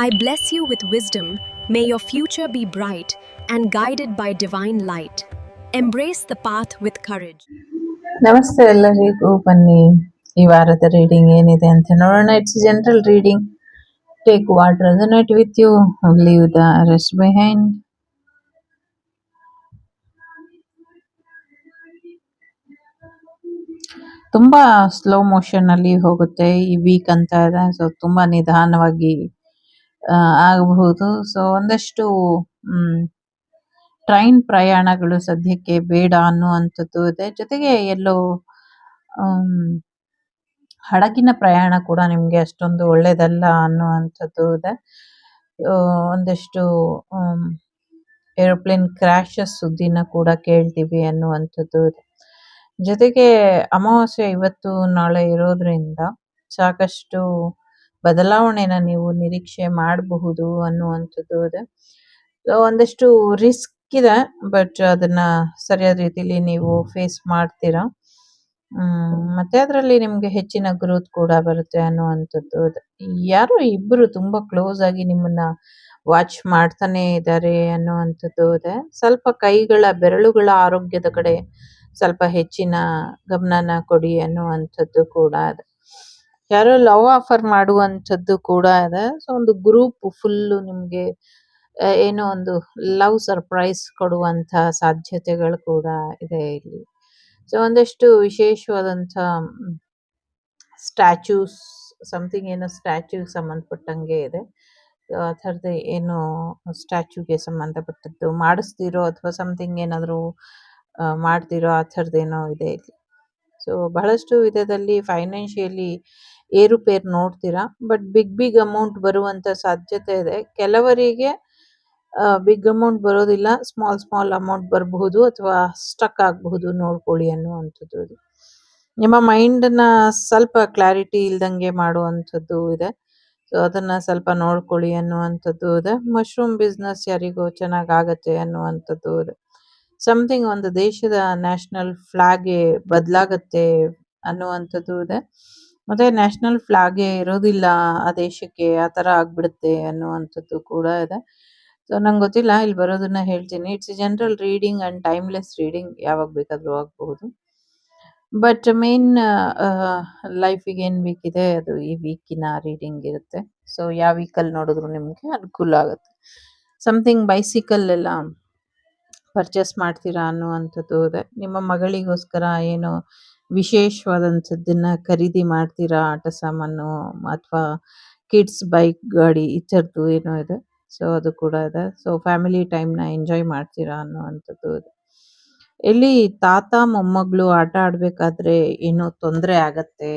I bless you with wisdom. May your future be bright and guided by divine light. Embrace the path with courage. ನಮಸ್ತೆ ಎಲ್ಲರಿಗೂ. ಬನ್ನಿ ಈ ವಾರದ reading ಏನಿದೆ ಅಂತ ನೋಡೋಣ. It's general reading. Take water the night with you, leave the rest behind. ತುಂಬಾ slow motion ಅಲ್ಲಿ ಹೋಗುತ್ತೆ ಈ ವೀಕ್ ಅಂತ ಇದೆ. ಸೊ ತುಂಬಾ ನಿಧಾನವಾಗಿ ಆಗಬಹುದು. ಸೊ ಒಂದಷ್ಟು ಟ್ರೈನ್ ಪ್ರಯಾಣಗಳು ಸದ್ಯಕ್ಕೆ ಬೇಡ ಅನ್ನುವಂಥದ್ದು ಇದೆ. ಜೊತೆಗೆ ಎಲ್ಲೋ ಹಡಗಿನ ಪ್ರಯಾಣ ಕೂಡ ನಿಮ್ಗೆ ಅಷ್ಟೊಂದು ಒಳ್ಳೇದಲ್ಲ ಅನ್ನುವಂಥದ್ದು ಇದೆ. ಒಂದಷ್ಟು ಏರೋಪ್ಲೇನ್ ಕ್ರ್ಯಾಶಸ್ ಸುದ್ದಿನ ಕೂಡ ಕೇಳ್ತೀವಿ ಅನ್ನುವಂಥದ್ದು ಇದೆ. ಜೊತೆಗೆ ಅಮಾವಾಸ್ಯೆ ಇವತ್ತು ನಾಳೆ ಇರೋದ್ರಿಂದ ಸಾಕಷ್ಟು ಬದಲಾವಣೆನ ನೀವು ನಿರೀಕ್ಷೆ ಮಾಡಬಹುದು ಅನ್ನುವಂಥದ್ದು ಇದೆ. ಒಂದಷ್ಟು ರಿಸ್ಕ್ ಇದೆ, ಬಟ್ ಅದನ್ನ ಸರಿಯಾದ ರೀತಿಲಿ ನೀವು ಫೇಸ್ ಮಾಡ್ತೀರಾ. ಮತ್ತೆ ಅದರಲ್ಲಿ ನಿಮ್ಗೆ ಹೆಚ್ಚಿನ ಗ್ರೋತ್ ಕೂಡ ಬರುತ್ತೆ ಅನ್ನುವಂಥದ್ದು ಇದೆ. ಯಾರೋ ಇಬ್ರು ತುಂಬಾ ಕ್ಲೋಸ್ ಆಗಿ ನಿಮ್ಮನ್ನ ವಾಚ್ ಮಾಡ್ತಾನೆ ಇದ್ದಾರೆ ಅನ್ನುವಂಥದ್ದು ಇದೆ. ಸ್ವಲ್ಪ ಕೈಗಳ ಬೆರಳುಗಳ ಆರೋಗ್ಯದ ಕಡೆ ಸ್ವಲ್ಪ ಹೆಚ್ಚಿನ ಗಮನನ ಕೊಡಿ ಅನ್ನುವಂಥದ್ದು ಕೂಡ ಇದೆ. ಯಾರೋ ಲವ್ ಆಫರ್ ಮಾಡುವಂಥದ್ದು ಕೂಡ ಇದೆ. ಸೊ ಒಂದು ಗ್ರೂಪ್ ಫುಲ್ಲು ನಿಮ್ಗೆ ಏನೋ ಒಂದು ಲವ್ ಸರ್ಪ್ರೈಸ್ ಕೊಡುವಂತ ಸಾಧ್ಯತೆಗಳು ಕೂಡ ಇದೆ ಇಲ್ಲಿ. ಸೊ ಒಂದಷ್ಟು ವಿಶೇಷವಾದಂಥ ಸ್ಟ್ಯಾಚ್ಯೂಸ್, ಸಮಥಿಂಗ್ ಏನೋ ಸ್ಟ್ಯಾಚ್ಯೂ ಸಂಬಂಧಪಟ್ಟಂಗೆ ಇದೆ. ಆ ಥರದ್ದು ಏನು ಸ್ಟ್ಯಾಚ್ಯೂಗೆ ಸಂಬಂಧಪಟ್ಟದ್ದು ಮಾಡಿಸ್ತಿರೋ ಅಥವಾ ಸಮಥಿಂಗ್ ಏನಾದರೂ ಮಾಡ್ತಿರೋ ಆ ಥರದ್ದೇನೋ ಇದೆ ಇಲ್ಲಿ. ಸೊ ಬಹಳಷ್ಟು ವಿಧದಲ್ಲಿ ಫೈನಾನ್ಷಿಯಲಿ ಏರುಪೇರು ನೋಡ್ತೀರಾ, ಬಟ್ ಬಿಗ್ ಅಮೌಂಟ್ ಬರುವಂತ ಸಾಧ್ಯತೆ ಇದೆ. ಕೆಲವರಿಗೆ ಬಿಗ್ ಅಮೌಂಟ್ ಬರೋದಿಲ್ಲ, ಸ್ಮಾಲ್ ಅಮೌಂಟ್ ಬರಬಹುದು ಅಥವಾ ಸ್ಟಕ್ ಆಗಬಹುದು, ನೋಡ್ಕೊಳ್ಳಿ ಅನ್ನುವಂಥದ್ದು ಇದೆ. ನಿಮ್ಮ ಮೈಂಡನ್ನ ಸ್ವಲ್ಪ ಕ್ಲಾರಿಟಿ ಇಲ್ದಂಗೆ ಮಾಡುವಂಥದ್ದು ಇದೆ. ಸೊ ಅದನ್ನ ಸ್ವಲ್ಪ ನೋಡ್ಕೊಳ್ಳಿ ಅನ್ನುವಂಥದ್ದು ಇದೆ. ಮಶ್ರೂಮ್ ಬಿಸ್ನೆಸ್ ಯಾರಿಗೋ ಚೆನ್ನಾಗ್ ಆಗತ್ತೆ ಅನ್ನುವಂಥದ್ದು ಇದೆ. ಸಮಥಿಂಗ್ ಒಂದು ದೇಶದ ನ್ಯಾಷನಲ್ ಫ್ಲಾಗ್ಗೆ ಬದಲಾಗತ್ತೆ ಅನ್ನುವಂಥದ್ದು ಇದೆ. ಮತ್ತೆ ನ್ಯಾಷನಲ್ ಫ್ಲಾಗೇ ಇರೋದಿಲ್ಲ ಆ ದೇಶಕ್ಕೆ, ಆ ಥರ ಆಗ್ಬಿಡುತ್ತೆ ಅನ್ನುವಂಥದ್ದು ಕೂಡ ಇದೆ. ಸೊ ನಂಗೆ ಗೊತ್ತಿಲ್ಲ, ಇಲ್ಲಿ ಬರೋದನ್ನ ಹೇಳ್ತೀನಿ. It's general reading and timeless reading, ಯಾವಾಗ ಬೇಕಾದರೂ ಆಗಬಹುದು. ಬಟ್ ಮೇನ್ ಲೈಫಿಗೆ ಏನು ಬೇಕಿದೆ ಅದು ಈ ವೀಕಿನ ರೀಡಿಂಗ್ ಇರುತ್ತೆ. ಸೊ ಯಾವ ವೀಕಲ್ಲಿ ನೋಡಿದ್ರು ನಿಮಗೆ ಅನುಕೂಲ ಆಗುತ್ತೆ. ಸಮಥಿಂಗ್ ಬೈಸಿಕಲ್ ಎಲ್ಲ ಪರ್ಚೇಸ್ ಮಾಡ್ತೀರಾ ಅನ್ನುವಂಥದ್ದು ಇದೆ. ನಿಮ್ಮ ಮಗಳಿಗೋಸ್ಕರ ಏನೋ ವಿಶೇಷವಾದಂಥದ್ದನ್ನ ಖರೀದಿ ಮಾಡ್ತೀರಾ, ಆಟ ಸಾಮಾನು ಅಥವಾ ಕಿಡ್ಸ್ ಬೈಕ್ ಗಾಡಿ ಈ ಥರದ್ದು ಏನೋ ಇದೆ. ಸೊ ಅದು ಕೂಡ ಇದೆ. ಸೊ ಫ್ಯಾಮಿಲಿ ಟೈಮ್ನ ಎಂಜಾಯ್ ಮಾಡ್ತೀರಾ ಅನ್ನುವಂಥದ್ದು ಇದೆ. ಇಲ್ಲಿ ತಾತ ಮೊಮ್ಮಗಳು ಆಟ ಆಡ್ಬೇಕಾದ್ರೆ ಏನೋ ತೊಂದರೆ ಆಗತ್ತೆ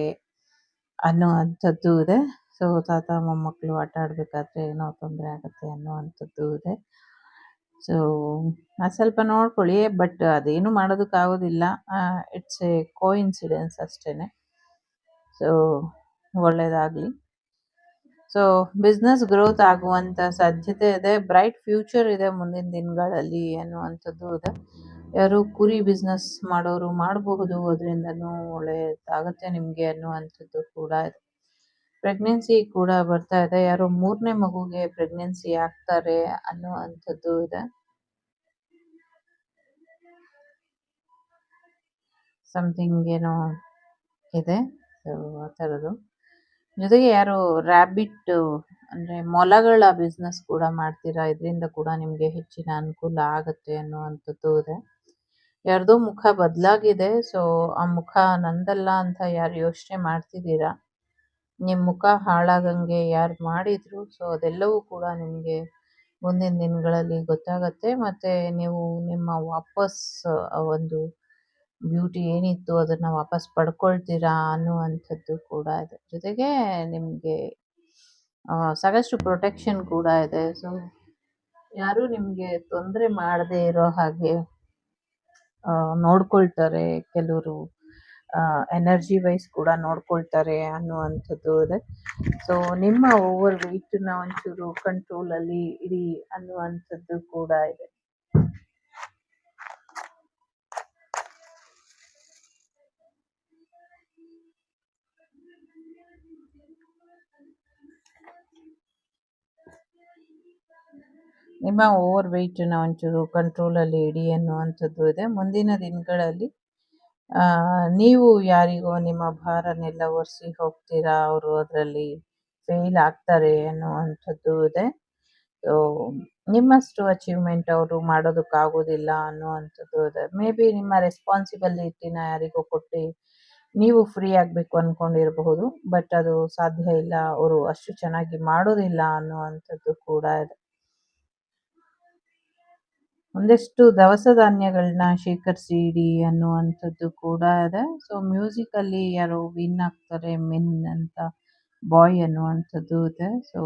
ಅನ್ನುವಂಥದ್ದು ಇದೆ. ಸೊ ತಾತ ಮೊಮ್ಮಕ್ಕಳು ಆಟ ಆಡ್ಬೇಕಾದ್ರೆ ಏನೋ ತೊಂದರೆ ಆಗತ್ತೆ ಅನ್ನುವಂಥದ್ದು ಇದೆ. ಸೊ ಸ್ವಲ್ಪ ನೋಡ್ಕೊಳ್ಳಿ, ಬಟ್ ಅದೇನು ಮಾಡೋದಕ್ಕಾಗೋದಿಲ್ಲ. ಇಟ್ಸ್ ಎ ಕೋಇನ್ಸಿಡೆನ್ಸ್ ಅಷ್ಟೇನೆ. ಸೊ ಒಳ್ಳೇದಾಗ್ಲಿ. ಸೊ ಬಿಸ್ನೆಸ್ ಗ್ರೋತ್ ಆಗುವಂತ ಸಾಧ್ಯತೆ ಇದೆ. ಬ್ರೈಟ್ ಫ್ಯೂಚರ್ ಇದೆ ಮುಂದಿನ ದಿನಗಳಲ್ಲಿ ಅನ್ನುವಂಥದ್ದು ಇದೆ. ಯಾರು ಕುರಿ ಬಿಸ್ನೆಸ್ ಮಾಡೋರು ಮಾಡಬಹುದು, ಅದರಿಂದನೂ ಒಳ್ಳೆಯದಾಗತ್ತೆ ನಿಮಗೆ ಅನ್ನುವಂಥದ್ದು ಕೂಡ ಇದೆ. ಪ್ರೆಗ್ನೆನ್ಸಿ ಕೂಡ ಬರ್ತಾ ಇದೆ. ಯಾರೋ 3ನೇ ಮಗುಗೆ ಪ್ರೆಗ್ನೆನ್ಸಿ ಆಗ್ತಾರೆ ಅನ್ನುವಂಥದ್ದು ಇದೆ. ಸಮಥಿಂಗ್ ಏನೋ ಇದೆ. ಸೊ ಆ ಥರದ್ದು. ಜೊತೆಗೆ ಯಾರೋ ರ್ಯಾಬಿಟ್ ಅಂದ್ರೆ ಮೊಲಗಳ ಬಿಸ್ನೆಸ್ ಕೂಡ ಮಾಡ್ತೀರಾ, ಇದರಿಂದ ಕೂಡ ನಿಮಗೆ ಹೆಚ್ಚಿನ ಅನುಕೂಲ ಆಗತ್ತೆ ಅನ್ನುವಂಥದ್ದು ಇದೆ. ಯಾರ್ದೋ ಮುಖ ಬದಲಾಗಿದೆ. ಸೊ ಆ ಮುಖ ನಂದಲ್ಲ ಅಂತ ಯಾರು ಯೋಚನೆ ಮಾಡ್ತಿದ್ದೀರಾ, ನಿಮ್ಮ ಮುಖ ಹಾಳಾಗಂಗೆ ಯಾರು ಮಾಡಿದ್ರು, ಸೊ ಅದೆಲ್ಲವೂ ಕೂಡ ನಿಮಗೆ ಮುಂದಿನ ದಿನಗಳಲ್ಲಿ ಗೊತ್ತಾಗತ್ತೆ. ಮತ್ತೆ ನೀವು ನಿಮ್ಮ ವಾಪಸ್ ಒಂದು ಬ್ಯೂಟಿ ಏನಿತ್ತು ಅದನ್ನ ವಾಪಸ್ ಪಡ್ಕೊಳ್ತೀರಾ ಅನ್ನುವಂಥದ್ದು ಕೂಡ ಇದೆ. ಜೊತೆಗೆ ನಿಮಗೆ ಸಾಕಷ್ಟು ಪ್ರೊಟೆಕ್ಷನ್ ಕೂಡ ಇದೆ. ಸೊ ಯಾರು ನಿಮಗೆ ತೊಂದರೆ ಮಾಡದೇ ಇರೋ ಹಾಗೆ ನೋಡ್ಕೊಳ್ತಾರೆ. ಕೆಲವರು ಎನರ್ಜಿ ವೈಸ್ ಕೂಡ ನೋಡ್ಕೊಳ್ತಾರೆ ಅನ್ನುವಂಥದ್ದು ಇದೆ. ಸೊ ನಿಮ್ಮ ಓವರ್ ವೆಯ್ಟ್ನ ಒಂಚೂರು ಕಂಟ್ರೋಲಲ್ಲಿ ಇಡಿ ಅನ್ನುವಂಥದ್ದು ಕೂಡ ಇದೆ. ನಿಮ್ಮ ಓವರ್ ವೆಯ್ಟನ್ನ ಒಂಚೂರು ಕಂಟ್ರೋಲಲ್ಲಿ ಇಡಿ ಅನ್ನುವಂಥದ್ದು ಇದೆ. ಮುಂದಿನ ದಿನಗಳಲ್ಲಿ ನೀವು ಯಾರಿಗೋ ನಿಮ್ಮ ಭಾರನೆಲ್ಲ ಹೊರಿಸಿ ಹೋಗ್ತೀರಾ, ಅವರು ಅದರಲ್ಲಿ ಫೇಲ್ ಆಗ್ತಾರೆ ಅನ್ನುವಂಥದ್ದು ಇದೆ. ಸೊ ನಿಮ್ಮಷ್ಟು ಅಚೀವ್ಮೆಂಟ್ ಅವರು ಮಾಡೋದಕ್ಕಾಗೋದಿಲ್ಲ ಅನ್ನುವಂಥದ್ದು ಇದೆ. ಮೇ ಬಿ ನಿಮ್ಮ ರೆಸ್ಪಾನ್ಸಿಬಿಲಿಟಿನ ಯಾರಿಗೋ ಕೊಟ್ಟು ನೀವು ಫ್ರೀ ಆಗಬೇಕು ಅಂದ್ಕೊಂಡಿರಬಹುದು, ಬಟ್ ಅದು ಸಾಧ್ಯ ಇಲ್ಲ, ಅವರು ಅಷ್ಟು ಚೆನ್ನಾಗಿ ಮಾಡೋದಿಲ್ಲ ಅನ್ನುವಂಥದ್ದು ಕೂಡ ಇದೆ. ಒಂದಷ್ಟು ದವಸ ಧಾನ್ಯಗಳನ್ನ ಶೇಖರಿಸಿ ಇಡಿ ಅನ್ನುವಂಥದ್ದು ಕೂಡ ಇದೆ. ಸೊ ಮ್ಯೂಸಿಕಲ್ಲಿ ಯಾರೋ ವಿನ್ ಆಗ್ತಾರೆ, ಮೆನ್ ಅಂತ ಬಾಯ್ ಅನ್ನುವಂಥದ್ದು ಇದೆ. ಸೊ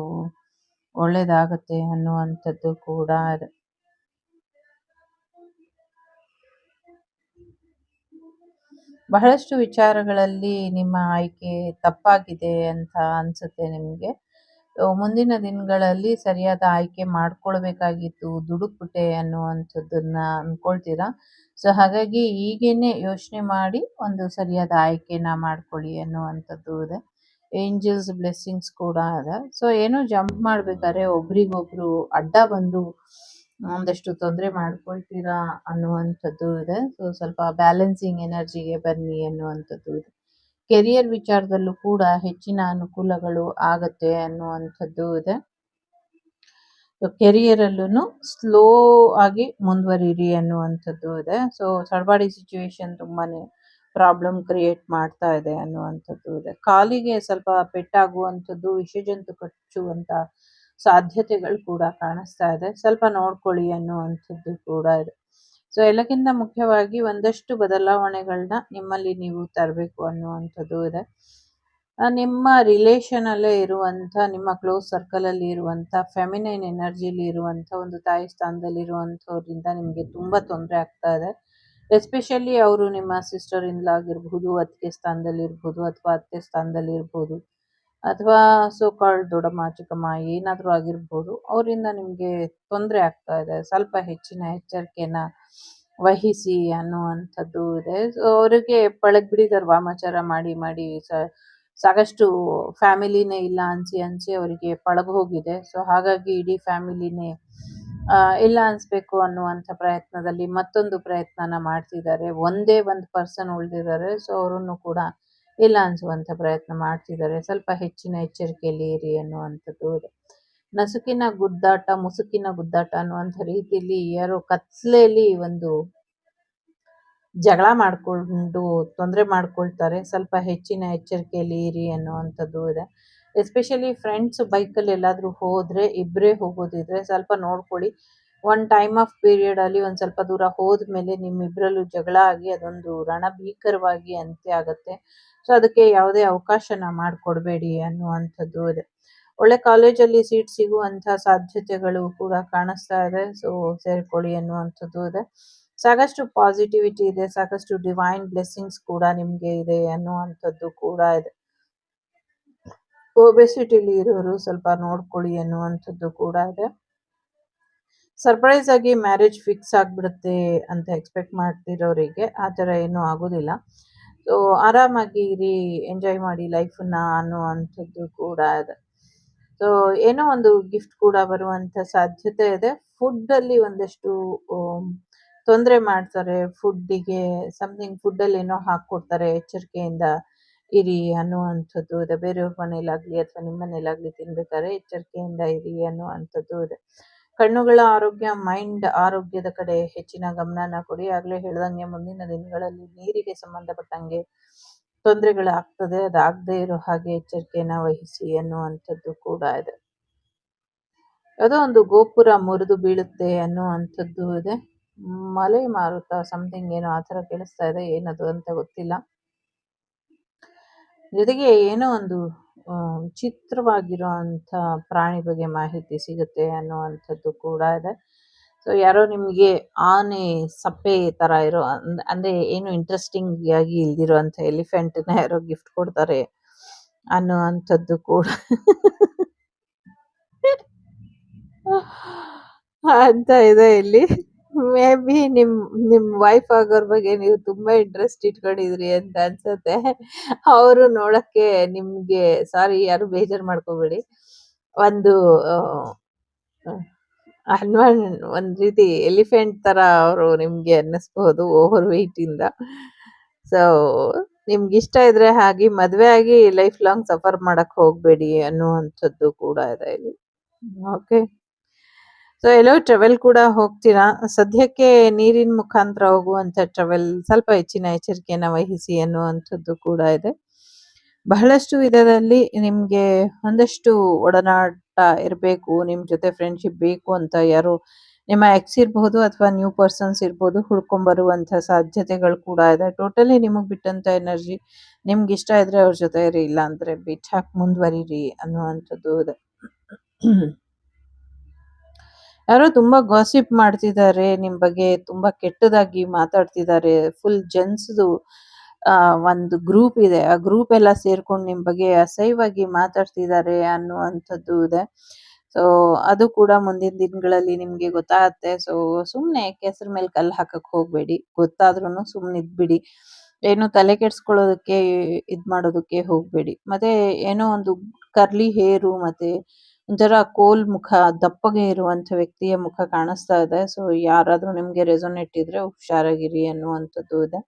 ಒಳ್ಳೇದಾಗತ್ತೆ ಅನ್ನುವಂಥದ್ದು ಕೂಡ ಇದೆ. ಬಹಳಷ್ಟು ವಿಚಾರಗಳಲ್ಲಿ ನಿಮ್ಮ ಆಯ್ಕೆ ತಪ್ಪಾಗಿದೆ ಅಂತ ಅನ್ಸುತ್ತೆ ನಿಮಗೆ. ಮುಂದಿನ ದಿನಗಳಲ್ಲಿ ಸರಿಯಾದ ಆಯ್ಕೆ ಮಾಡ್ಕೊಳ್ಬೇಕಾಗಿತ್ತು, ದುಡುಕ್ಬಿಟ್ಟೆ ಅನ್ನುವಂಥದ್ದನ್ನ ಅನ್ಕೊಳ್ತೀರಾ. ಸೊ ಹಾಗಾಗಿ ಈಗೇನೆ ಯೋಚನೆ ಮಾಡಿ ಒಂದು ಸರಿಯಾದ ಆಯ್ಕೆನ ಮಾಡ್ಕೊಳ್ಳಿ ಅನ್ನುವಂಥದ್ದು ಇದೆ. ಏಂಜಲ್ಸ್ ಬ್ಲೆಸ್ಸಿಂಗ್ಸ್ ಕೂಡ ಇದೆ. ಸೊ ಏನೋ ಜಂಪ್ ಮಾಡ್ಬೇಕಾದ್ರೆ ಒಬ್ರಿಗೊಬ್ರು ಅಡ್ಡ ಬಂದು ಒಂದಷ್ಟು ತೊಂದರೆ ಮಾಡ್ಕೊಳ್ತೀರಾ ಅನ್ನುವಂಥದ್ದು ಇದೆ. ಸೊ ಸ್ವಲ್ಪ ಬ್ಯಾಲೆನ್ಸಿಂಗ್ ಎನರ್ಜಿಗೆ ಬನ್ನಿ ಅನ್ನುವಂಥದ್ದು ಇದೆ. ಕೆರಿಯರ್ ವಿಚಾರದಲ್ಲೂ ಕೂಡ ಹೆಚ್ಚಿನ ಅನುಕೂಲಗಳು ಆಗತ್ತೆ ಅನ್ನುವಂಥದ್ದು ಇದೆ. ಕೆರಿಯರಲ್ಲೂ ಸ್ಲೋ ಆಗಿ ಮುಂದುವರಿರಿ ಅನ್ನುವಂಥದ್ದು ಇದೆ. ಸೊ ಸಡಬಾಡಿ ಸಿಚುವೇಶನ್ ತುಂಬಾನೇ ಪ್ರಾಬ್ಲಮ್ ಕ್ರಿಯೇಟ್ ಮಾಡ್ತಾ ಇದೆ ಅನ್ನುವಂಥದ್ದು ಇದೆ. ಕಾಲಿಗೆ ಸ್ವಲ್ಪ ಪೆಟ್ಟಾಗುವಂಥದ್ದು, ವಿಷಜಂತು ಕಚ್ಚುವಂತ ಸಾಧ್ಯತೆಗಳು ಕೂಡ ಕಾಣಿಸ್ತಾ ಇದೆ. ಸ್ವಲ್ಪ ನೋಡ್ಕೊಳ್ಳಿ ಅನ್ನುವಂಥದ್ದು ಕೂಡ ಇದೆ. ಸೊ ಎಲ್ಲಕ್ಕಿಂತ ಮುಖ್ಯವಾಗಿ ಒಂದಷ್ಟು ಬದಲಾವಣೆಗಳನ್ನ ನಿಮ್ಮಲ್ಲಿ ನೀವು ತರಬೇಕು ಅನ್ನುವಂಥದ್ದು ಇದೆ. ನಿಮ್ಮ ರಿಲೇಷನ್ ಅಲ್ಲೇ ಇರುವಂಥ, ನಿಮ್ಮ ಕ್ಲೋಸ್ ಸರ್ಕಲ್ ಅಲ್ಲಿ ಇರುವಂಥ ಫೆಮಿನೈನ್ ಎನರ್ಜಿಲಿ ಇರುವಂಥ ಒಂದು ತಾಯಿ ಸ್ಥಾನದಲ್ಲಿ ಇರುವಂಥವ್ರಿಂದ ನಿಮಗೆ ತುಂಬಾ ತೊಂದರೆ ಆಗ್ತಾ ಇದೆ. ಎಸ್ಪೆಷಲಿ ಅವರು ನಿಮ್ಮ ಸಿಸ್ಟರ್ ಇನ್ ಲಾ ಆಗಿರ್ಬಹುದು, ಅತ್ತಿಗೆ ಸ್ಥಾನದಲ್ಲಿ ಇರ್ಬೋದು, ಅಥವಾ ಅತ್ತೆ ಸ್ಥಾನದಲ್ಲಿ ಇರ್ಬೋದು, ಅಥವಾ ಸೋ ಕಾಲ್ಡ್ ದೊಡ್ಡಮ್ಮ ಚಿಕ್ಕಮ್ಮ ಏನಾದರೂ ಆಗಿರ್ಬೋದು. ಅವರಿಂದ ನಿಮಗೆ ತೊಂದರೆ ಆಗ್ತಾ ಇದೆ. ಸ್ವಲ್ಪ ಹೆಚ್ಚಿನ ಎಚ್ಚರಿಕೆನ ವಹಿಸಿ ಅನ್ನುವಂಥದ್ದು ಇದೆ. ಸೊ ಅವರಿಗೆ ಪಳಗ್ಬಿಡಿದಾರೆ ವಾಮಾಚಾರ ಮಾಡಿ ಮಾಡಿ ಸಾಕಷ್ಟು ಫ್ಯಾಮಿಲಿನೇ ಇಲ್ಲ ಅನ್ಸಿ ಅನ್ಸಿ ಅವರಿಗೆ ಪಳಗ್ ಹೋಗಿದೆ. ಸೊ ಹಾಗಾಗಿ ಇಡೀ ಫ್ಯಾಮಿಲಿನೇ ಇಲ್ಲ ಅನ್ಸ್ಬೇಕು ಅನ್ನುವಂಥ ಪ್ರಯತ್ನದಲ್ಲಿ ಮತ್ತೊಂದು ಪ್ರಯತ್ನನ ಮಾಡ್ತಿದ್ದಾರೆ. ಒಂದೇ ಒಂದು ಪರ್ಸನ್ ಉಳಿದಿದ್ದಾರೆ. ಸೊ ಅವರನ್ನು ಕೂಡ ಇಲ್ಲ ಅನ್ಸುವಂಥ ಪ್ರಯತ್ನ ಮಾಡ್ತಿದ್ದಾರೆ. ಸ್ವಲ್ಪ ಹೆಚ್ಚಿನ ಎಚ್ಚರಿಕೆಯಲ್ಲಿ ಇರಿ ಅನ್ನುವಂಥದ್ದು ಇದೆ. ನಸುಕಿನ ಗುದ್ದಾಟ, ಮುಸುಕಿನ ಗುದ್ದಾಟ ಅನ್ನುವಂಥ ರೀತಿಯಲ್ಲಿ ಯಾರೋ ಕತ್ಲೆಯಲ್ಲಿ ಒಂದು ಜಗಳ ಮಾಡ್ಕೊಂಡು ತೊಂದರೆ ಮಾಡ್ಕೊಳ್ತಾರೆ. ಸ್ವಲ್ಪ ಹೆಚ್ಚಿನ ಎಚ್ಚರಿಕೆಯಲ್ಲಿ ಇರಿ ಅನ್ನುವಂಥದ್ದು ಇದೆ. ಎಸ್ಪೆಷಲಿ ಫ್ರೆಂಡ್ಸ್ ಬೈಕಲ್ಲಿ ಎಲ್ಲಾದರೂ ಹೋದರೆ, ಇಬ್ಬರೇ ಹೋಗೋದಿದ್ರೆ ಸ್ವಲ್ಪ ನೋಡ್ಕೊಳ್ಳಿ. ಒಂದು ಟೈಮ್ ಆಫ್ ಪೀರಿಯಡಲ್ಲಿ ಒಂದು ಸ್ವಲ್ಪ ದೂರ ಹೋದ್ಮೇಲೆ ನಿಮ್ಮಿಬ್ಬರಲ್ಲೂ ಜಗಳ ಆಗಿ ಅದೊಂದು ರಣಭೀಕರವಾಗಿ ಅಂತ್ಯ ಆಗುತ್ತೆ. ಸೊ ಅದಕ್ಕೆ ಯಾವುದೇ ಅವಕಾಶನ ಮಾಡಿಕೊಡ್ಬೇಡಿ ಅನ್ನುವಂಥದ್ದು ಇದೆ. ಒಳ್ಳೆ ಕಾಲೇಜಲ್ಲಿ ಸೀಟ್ ಸಿಗುವಂಥ ಸಾಧ್ಯತೆಗಳು ಕೂಡ ಕಾಣಿಸ್ತಾ ಇದೆ. ಸೊ ಸೇರ್ಕೊಳ್ಳಿ ಅನ್ನುವಂಥದ್ದು ಇದೆ. ಸಾಕಷ್ಟು ಪಾಸಿಟಿವಿಟಿ ಇದೆ, ಸಾಕಷ್ಟು ಡಿವೈನ್ ಬ್ಲೆಸ್ಸಿಂಗ್ಸ್ ಕೂಡ ನಿಮಗೆ ಇದೆ ಅನ್ನುವಂಥದ್ದು ಕೂಡ ಇದೆ. ಒಬೆಸಿಟಿಲಿ ಇರೋರು ಸ್ವಲ್ಪ ನೋಡ್ಕೊಳ್ಳಿ ಅನ್ನುವಂಥದ್ದು ಕೂಡ ಇದೆ. ಸರ್ಪ್ರೈಸ್ ಆಗಿ ಮ್ಯಾರೇಜ್ ಫಿಕ್ಸ್ ಆಗಿಬಿಡುತ್ತೆ ಅಂತ ಎಕ್ಸ್ಪೆಕ್ಟ್ ಮಾಡ್ತಿರೋರಿಗೆ ಆ ಥರ ಏನೂ ಆಗೋದಿಲ್ಲ. ಸೊ ಆರಾಮಾಗಿ ಇರಿ, ಎಂಜಾಯ್ ಮಾಡಿ ಲೈಫನ್ನ ಅನ್ನುವಂಥದ್ದು ಕೂಡ ಇದೆ. ಸೊ ಏನೋ ಒಂದು ಗಿಫ್ಟ್ ಕೂಡ ಬರುವಂಥ ಸಾಧ್ಯತೆ ಇದೆ. ಫುಡ್ಡಲ್ಲಿ ಒಂದಷ್ಟು ತೊಂದರೆ ಮಾಡ್ತಾರೆ. ಫುಡ್ಡಿಗೆ ಸಮಥಿಂಗ್ ಫುಡ್ಡಲ್ಲಿ ಏನೋ ಹಾಕ್ಕೊಡ್ತಾರೆ, ಎಚ್ಚರಿಕೆಯಿಂದ ಇರಿ ಅನ್ನುವಂಥದ್ದು ಇದೆ. ಬೇರೆಯವ್ರ ಮನೇಲಾಗಲಿ ಅಥವಾ ನಿಮ್ಮ ಮನೇಲಾಗಲಿ ತಿನ್ಬೇಕಾದ್ರೆ ಎಚ್ಚರಿಕೆಯಿಂದ ಇರಿ ಅನ್ನುವಂಥದ್ದು ಇದೆ. ಕಣ್ಣುಗಳ ಆರೋಗ್ಯ, ಮೈಂಡ್ ಆರೋಗ್ಯದ ಕಡೆ ಹೆಚ್ಚಿನ ಗಮನನ ಕೊಡಿ. ಆಗಲೇ ಹೇಳ್ದಂಗೆ ಮುಂದಿನ ದಿನಗಳಲ್ಲಿ ನೀರಿಗೆ ಸಂಬಂಧಪಟ್ಟಂಗೆ ತೊಂದರೆಗಳಾಗ್ತದೆ. ಅದಾಗದೇ ಇರೋ ಹಾಗೆ ಎಚ್ಚರಿಕೆನ ವಹಿಸಿ ಅನ್ನುವಂಥದ್ದು ಕೂಡ ಇದೆ. ಯಾವುದೋ ಒಂದು ಗೋಪುರ ಮುರಿದು ಬೀಳುತ್ತೆ ಅನ್ನುವಂಥದ್ದು ಇದೆ. ಮಲೆ ಮಾರುತ ಸಮಥಿಂಗ್ ಏನೋ ಆ ಥರ ಕೇಳಿಸ್ತಾ ಇದೆ, ಏನದು ಅಂತ ಗೊತ್ತಿಲ್ಲ. ಜೊತೆಗೆ ಏನೋ ಒಂದು ವಿಚಿತ್ರವಾಗಿರೋ ಅಂಥ ಪ್ರಾಣಿ ಬಗ್ಗೆ ಮಾಹಿತಿ ಸಿಗುತ್ತೆ ಅನ್ನುವಂಥದ್ದು ಕೂಡ ಇದೆ. ಸೊ ಯಾರೋ ನಿಮಗೆ ಆನೆ, ಸಪ್ಪೆ ಥರ ಇರೋ ಅಂದರೆ ಏನು ಇಂಟ್ರೆಸ್ಟಿಂಗ್ ಆಗಿ ಇಲ್ದಿರೋ ಅಂಥ ಎಲಿಫೆಂಟನ್ನ ಯಾರೋ ಗಿಫ್ಟ್ ಕೊಡ್ತಾರೆ ಅನ್ನುವಂಥದ್ದು ಕೂಡ ಅಂತ ಇದೆ ಇಲ್ಲಿ. ಮೇ ಬಿ ನಿಮ್ಮ ವೈಫ್ ಆಗೋರ ಬಗ್ಗೆ ನೀವು ತುಂಬಾ ಇಂಟ್ರೆಸ್ಟ್ ಇಟ್ಕೊಂಡಿದ್ರಿ ಅಂತ ಅನ್ಸುತ್ತೆ. ಅವರು ನೋಡಕ್ಕೆ ನಿಮ್ಗೆ, ಸಾರಿ ಯಾರು ಬೇಜಾರು ಮಾಡ್ಕೋಬೇಡಿ, ಒಂದು ಹನುಮಾನ್ ಒಂದ್ ರೀತಿ ಎಲಿಫೆಂಟ್ ತರ ಅವರು ನಿಮ್ಗೆ ಅನ್ನಿಸ್ಬಹುದು ಓವರ್ ವೆಯ್ಟ್ ಇಂದ. ಸೊ ನಿಮ್ಗಿಷ್ಟ ಇದ್ರೆ ಹಾಗೆ ಮದ್ವೆ ಆಗಿ ಲೈಫ್ ಲಾಂಗ್ ಸಫರ್ ಮಾಡಕ್ ಹೋಗ್ಬೇಡಿ ಅನ್ನುವಂಥದ್ದು ಕೂಡ ಇದೆ ಇಲ್ಲಿ. ಓಕೆ. ಸೊ ಎಲ್ಲೋ ಟ್ರಾವೆಲ್ ಕೂಡ ಹೋಗ್ತೀರಾ. ಸದ್ಯಕ್ಕೆ ನೀರಿನ ಮುಖಾಂತರ ಹೋಗುವಂತ ಟ್ರಾವೆಲ್ ಸ್ವಲ್ಪ ಹೆಚ್ಚಿನ ಎಚ್ಚರಿಕೆಯನ್ನ ವಹಿಸಿ ಅನ್ನುವಂಥದ್ದು ಕೂಡ ಇದೆ. ಬಹಳಷ್ಟು ವಿಧದಲ್ಲಿ ನಿಮ್ಗೆ ಒಂದಷ್ಟು ಒಡನಾಟ ಇರಬೇಕು, ನಿಮ್ ಜೊತೆ ಫ್ರೆಂಡ್ಶಿಪ್ ಬೇಕು ಅಂತ ಯಾರು ನಿಮ್ಮ ಎಕ್ಸ್ ಇರ್ಬಹುದು ಅಥವಾ ನ್ಯೂ ಪರ್ಸನ್ಸ್ ಇರ್ಬೋದು ಹುಡ್ಕೊಂಡ್ ಬರುವಂತ ಸಾಧ್ಯತೆಗಳು ಕೂಡ ಇದೆ. ಟೋಟಲಿ ನಿಮಗ್ ಬಿಟ್ಟಂತ ಎನರ್ಜಿ. ನಿಮ್ಗೆ ಇಷ್ಟ ಇದ್ರೆ ಅವ್ರ ಜೊತೆ ಇರಿ, ಇಲ್ಲ ಅಂದ್ರೆ ಬಿಟ್ಟಾಕ್ ಮುಂದ್ವರಿರಿ ಅನ್ನುವಂಥದ್ದು ಇದೆ. ಯಾರೋ ತುಂಬಾ ಗಾಸಿಪ್ ಮಾಡ್ತಿದ್ದಾರೆ ನಿಮ್ ಬಗ್ಗೆ, ತುಂಬಾ ಕೆಟ್ಟದಾಗಿ ಮಾತಾಡ್ತಿದ್ದಾರೆ. ಫುಲ್ ಜೆಂಟ್ಸ್‌ದು ಒಂದು ಗ್ರೂಪ್ ಇದೆ. ಆ ಗ್ರೂಪ್ ಎಲ್ಲ ಸೇರ್ಕೊಂಡು ನಿಮ್ ಬಗ್ಗೆ ಅಸಹ್ಯವಾಗಿ ಮಾತಾಡ್ತಿದ್ದಾರೆ ಅನ್ನುವಂಥದ್ದು ಇದೆ. ಸೊ ಅದು ಕೂಡ ಮುಂದಿನ ದಿನಗಳಲ್ಲಿ ನಿಮ್ಗೆ ಗೊತ್ತಾಗತ್ತೆ. ಸೊ ಸುಮ್ನೆ ಕೆಸರ ಮೇಲೆ ಕಲ್ಲು ಹಾಕಕ್ ಹೋಗ್ಬೇಡಿ. ಗೊತ್ತಾದ್ರೂನು ಸುಮ್ನೆ ಇದ್ಬಿಡಿ. ಏನು ತಲೆ ಕೆಡ್ಸ್ಕೊಳ್ಳೋದಕ್ಕೆ ಮಾಡೋದಕ್ಕೆ ಹೋಗ್ಬೇಡಿ. ಮತ್ತೆ ಏನೋ ಒಂದು ಕರ್ಲಿ ಹೇರು ಮತ್ತೆ ಒಂಥರ ಕೋಲ್ ಮುಖ, ದಪ್ಪಗೆ ಇರುವಂತ ವ್ಯಕ್ತಿಯ ಮುಖ ಕಾಣಿಸ್ತಾ ಇದೆ. ಸೊ ಯಾರಾದ್ರೂ ನಿಮ್ಗೆ ರೆಸೊನೇಟ್ ಇದ್ರೆ ಹುಷಾರಾಗಿರಿ ಅನ್ನುವಂಥದ್ದು ಇದೆ.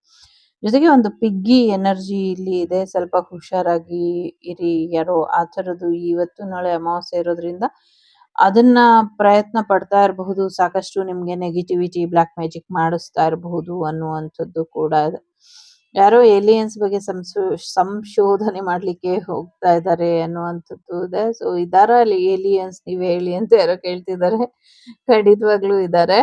ಜೊತೆಗೆ ಒಂದು ಪಿಗ್ಗಿ ಎನರ್ಜಿ ಇಲ್ಲಿ ಇದೆ. ಸ್ವಲ್ಪ ಹುಷಾರಾಗಿ ಇರಿ. ಯಾರೋ ಆ ಥರದ್ದು ಇವತ್ತು ನಾಳೆ ಅಮಾವಾಸ್ಯೆ ಇರೋದ್ರಿಂದ ಅದನ್ನ ಪ್ರಯತ್ನ ಪಡ್ತಾ ಇರಬಹುದು. ಸಾಕಷ್ಟು ನಿಮ್ಗೆ ನೆಗೆಟಿವಿಟಿ, ಬ್ಲಾಕ್ ಮ್ಯಾಜಿಕ್ ಮಾಡಿಸ್ತಾ ಇರಬಹುದು ಅನ್ನುವಂಥದ್ದು ಕೂಡ ಇದೆ. ಯಾರೋ ಏಲಿಯನ್ಸ್ ಬಗ್ಗೆ ಸಂಶೋಧನೆ ಮಾಡ್ಲಿಕ್ಕೆ ಹೋಗ್ತಾ ಇದ್ದಾರೆ ಅನ್ನುವಂಥದ್ದು ಇದೆ. ಸೊ ಇದಾರ ಅಲ್ಲಿ ಏಲಿಯನ್ಸ್, ನೀವ್ ಹೇಳಿ ಅಂತ ಯಾರೋ ಕೇಳ್ತಿದ್ದಾರೆ. ಖಂಡಿತವಾಗ್ಲೂ ಇದ್ದಾರೆ.